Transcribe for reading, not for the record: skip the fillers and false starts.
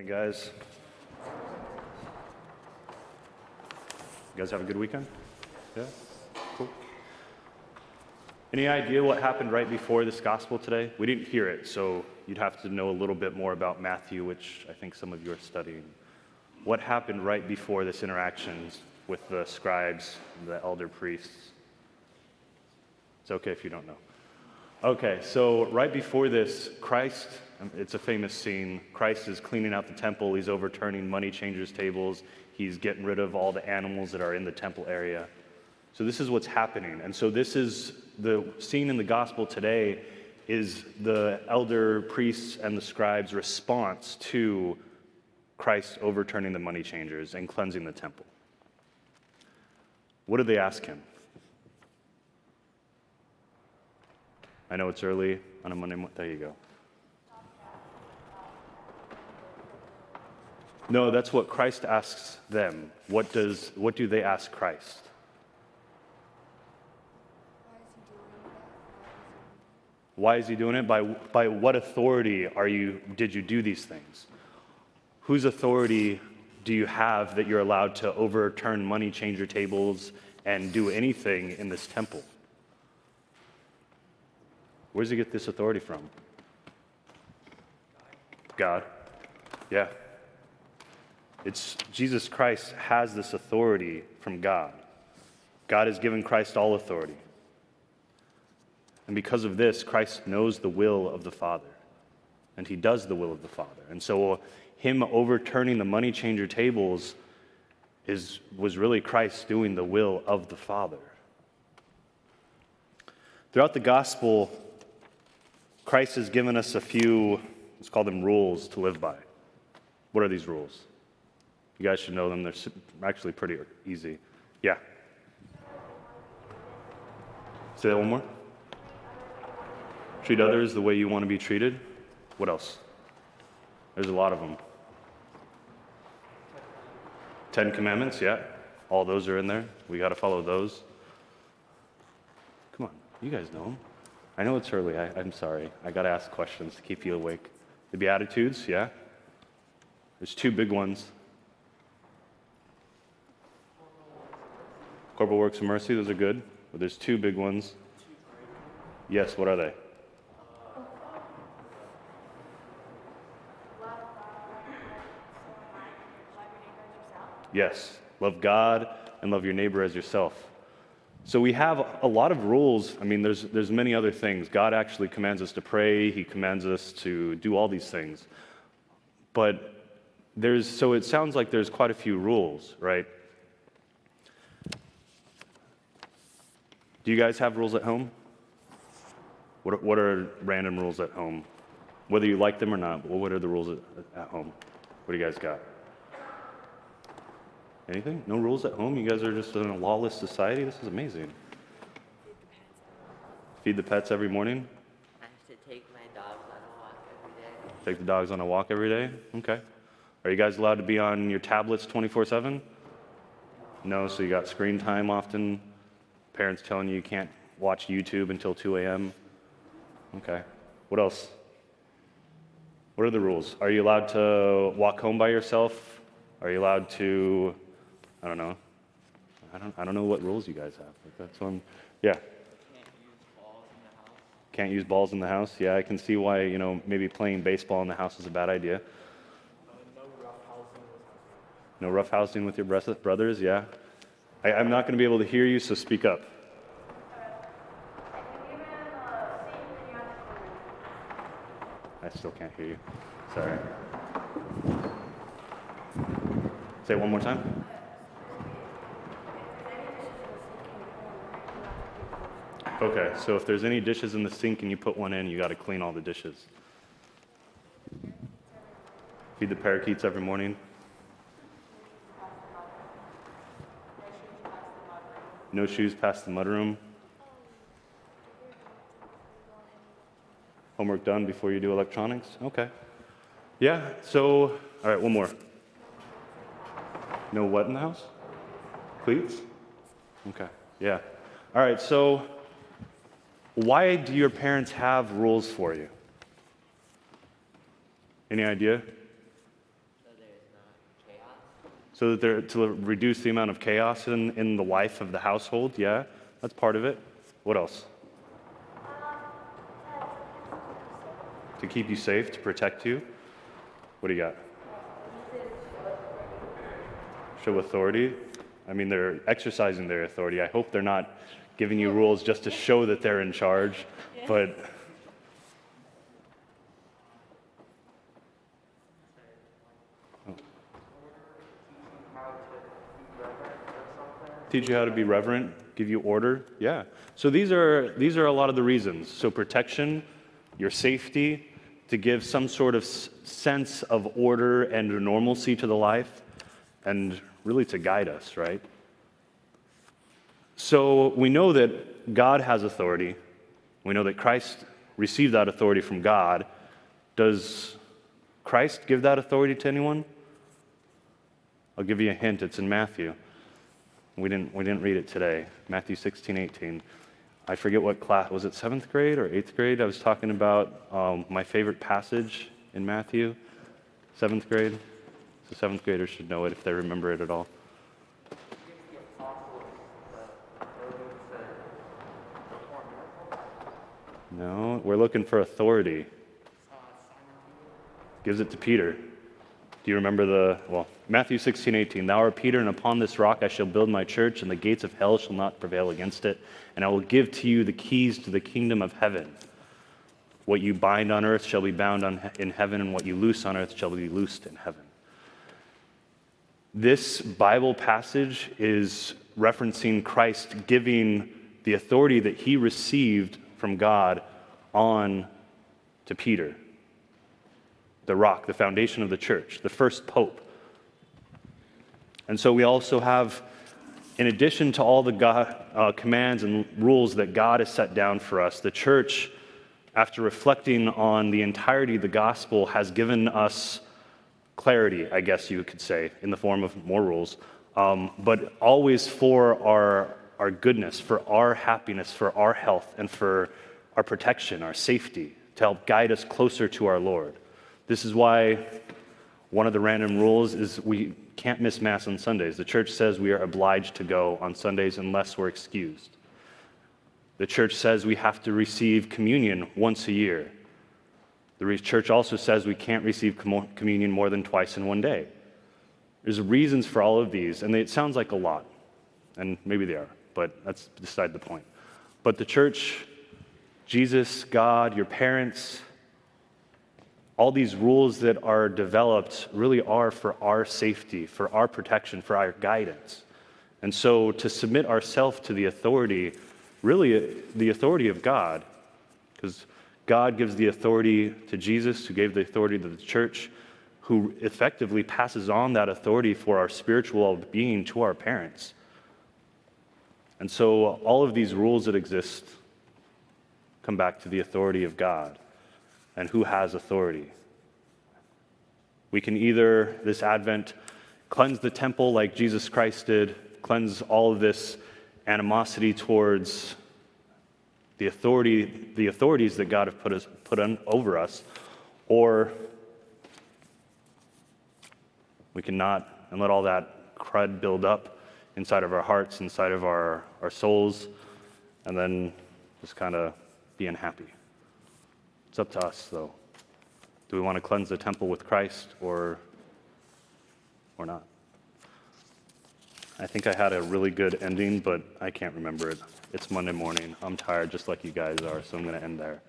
Morning, guys. You guys have a good weekend? Yeah? Cool. Any idea what happened right before this gospel today? We didn't hear it, so you'd have to know a little bit more about Matthew, which I think some of you are studying. What happened right before this interaction with the scribes and the elder priests? It's okay if you don't know. Okay, so right before this, Christ, it's a famous scene, Christ is cleaning out the temple, he's overturning money changers' tables, he's getting rid of all the animals that are in the temple area. So this is what's happening. And so this is the scene in the gospel today is the elder priests and the scribes' response to Christ overturning the money changers and cleansing the temple. What did they ask him? I know it's early on a Monday morning. There you go. No, that's what Christ asks them. What do they ask Christ? Why is he doing it? By what authority did you do these things? Whose authority do you have that you're allowed to overturn money changer tables and do anything in this temple? Where does he get this authority from? God. Yeah. It's Jesus Christ has this authority from God. God has given Christ all authority. And because of this, Christ knows the will of the Father. And he does the will of the Father. And so him overturning the money changer tables was really Christ doing the will of the Father. Throughout the gospel, Christ has given us a few, let's call them rules to live by. What are these rules? You guys should know them. They're actually pretty easy. Yeah. Say that one more. Treat others the way you want to be treated. What else? There's a lot of them. 10 Commandments, yeah. All those are in there. We got to follow those. Come on, you guys know them. I know it's early. I'm sorry. I got to ask questions to keep you awake. The Beatitudes, yeah. There's two big ones. Corporal works of mercy, those are good. But there's two big ones. Yes, what are they? Yes, love God and love your neighbor as yourself. So we have a lot of rules. I mean, there's many other things. God actually commands us to pray. He commands us to do all these things. But so it sounds like there's quite a few rules, right? Do you guys have rules at home? What are random rules at home? Whether you like them or not, what are the rules at home? What do you guys got? Anything? No rules at home? You guys are just in a lawless society? This is amazing. Feed the pets every morning? I have to take my dogs on a walk every day. Take the dogs on a walk every day? Okay. Are you guys allowed to be on your tablets 24/7? No, so you got screen time often? Parents telling you can't watch YouTube until 2 a.m.? Okay. What else? What are the rules? Are you allowed to walk home by yourself? Are you allowed to... I don't know. I don't know what rules you guys have. But that's one. Yeah. Can't use balls in the house. Can't use balls in the house. Yeah, I can see why, maybe playing baseball in the house is a bad idea. No rough housing with your brothers. Yeah. I'm not going to be able to hear you, so speak up. I still can't hear you. Sorry. Say it one more time. Okay, so if there's any dishes in the sink and you put one in, you got to clean all the dishes. Feed the parakeets every morning. No shoes past the mudroom. Homework done before you do electronics? Okay. Yeah, so, all right, one more. No what in the house? Cleats? Okay, yeah. All right, so why do your parents have rules for you? Any idea? So that to reduce the amount of chaos in the life of the household, yeah, that's part of it. What else? To keep you safe, to protect you. What do you got? Show authority. I mean, they're exercising their authority. I hope they're not giving you rules just to show that they're in charge, but teach you how to be reverent, give you order. Yeah. So these are a lot of the reasons. So protection, your safety, to give some sort of sense of order and normalcy to the life, and really to guide us, right? So we know that God has authority. We know that Christ received that authority from God. Does Christ give that authority to anyone? I'll give you a hint. It's in Matthew. We didn't read it today. Matthew 16:18. I forget what class, was it 7th grade or 8th grade? I was talking about my favorite passage in Matthew, 7th grade. So 7th graders should know it if they remember it at all. No, we're looking for authority. Gives it to Peter. Do you remember Matthew 16:18, "Thou art Peter, and upon this rock I shall build my church, and the gates of hell shall not prevail against it. And I will give to you the keys to the kingdom of heaven. What you bind on earth shall be bound in heaven, and what you loose on earth shall be loosed in heaven." This Bible passage is referencing Christ giving the authority that he received from God on to Peter, the rock, the foundation of the church, the first pope. And so we also have, in addition to all the commands and rules that God has set down for us, the church, after reflecting on the entirety of the gospel, has given us clarity, I guess you could say, in the form of more rules, but always for our goodness, for our happiness, for our health, and for our protection, our safety, to help guide us closer to our Lord. This is why one of the random rules is we can't miss Mass on Sundays. The church says we are obliged to go on Sundays unless we're excused. The church says we have to receive communion once a year. The church also says we can't receive communion more than twice in one day. There's reasons for all of these, and it sounds like a lot, and maybe they are, but that's beside the point. But the church, Jesus, God, your parents, all these rules that are developed really are for our safety, for our protection, for our guidance. And so to submit ourselves to the authority, really the authority of God, because God gives the authority to Jesus, who gave the authority to the church, who effectively passes on that authority for our spiritual being to our parents. And so all of these rules that exist come back to the authority of God and who has authority. We can either, this Advent, cleanse the temple like Jesus Christ did, cleanse all of this animosity towards the authorities that God have put over us, or we cannot, and let all that crud build up inside of our hearts, inside of our souls, and then just kind of be unhappy. It's up to us, though. Do we want to cleanse the temple with Christ or not? I think I had a really good ending, but I can't remember it. It's Monday morning. I'm tired just like you guys are, so I'm going to end there.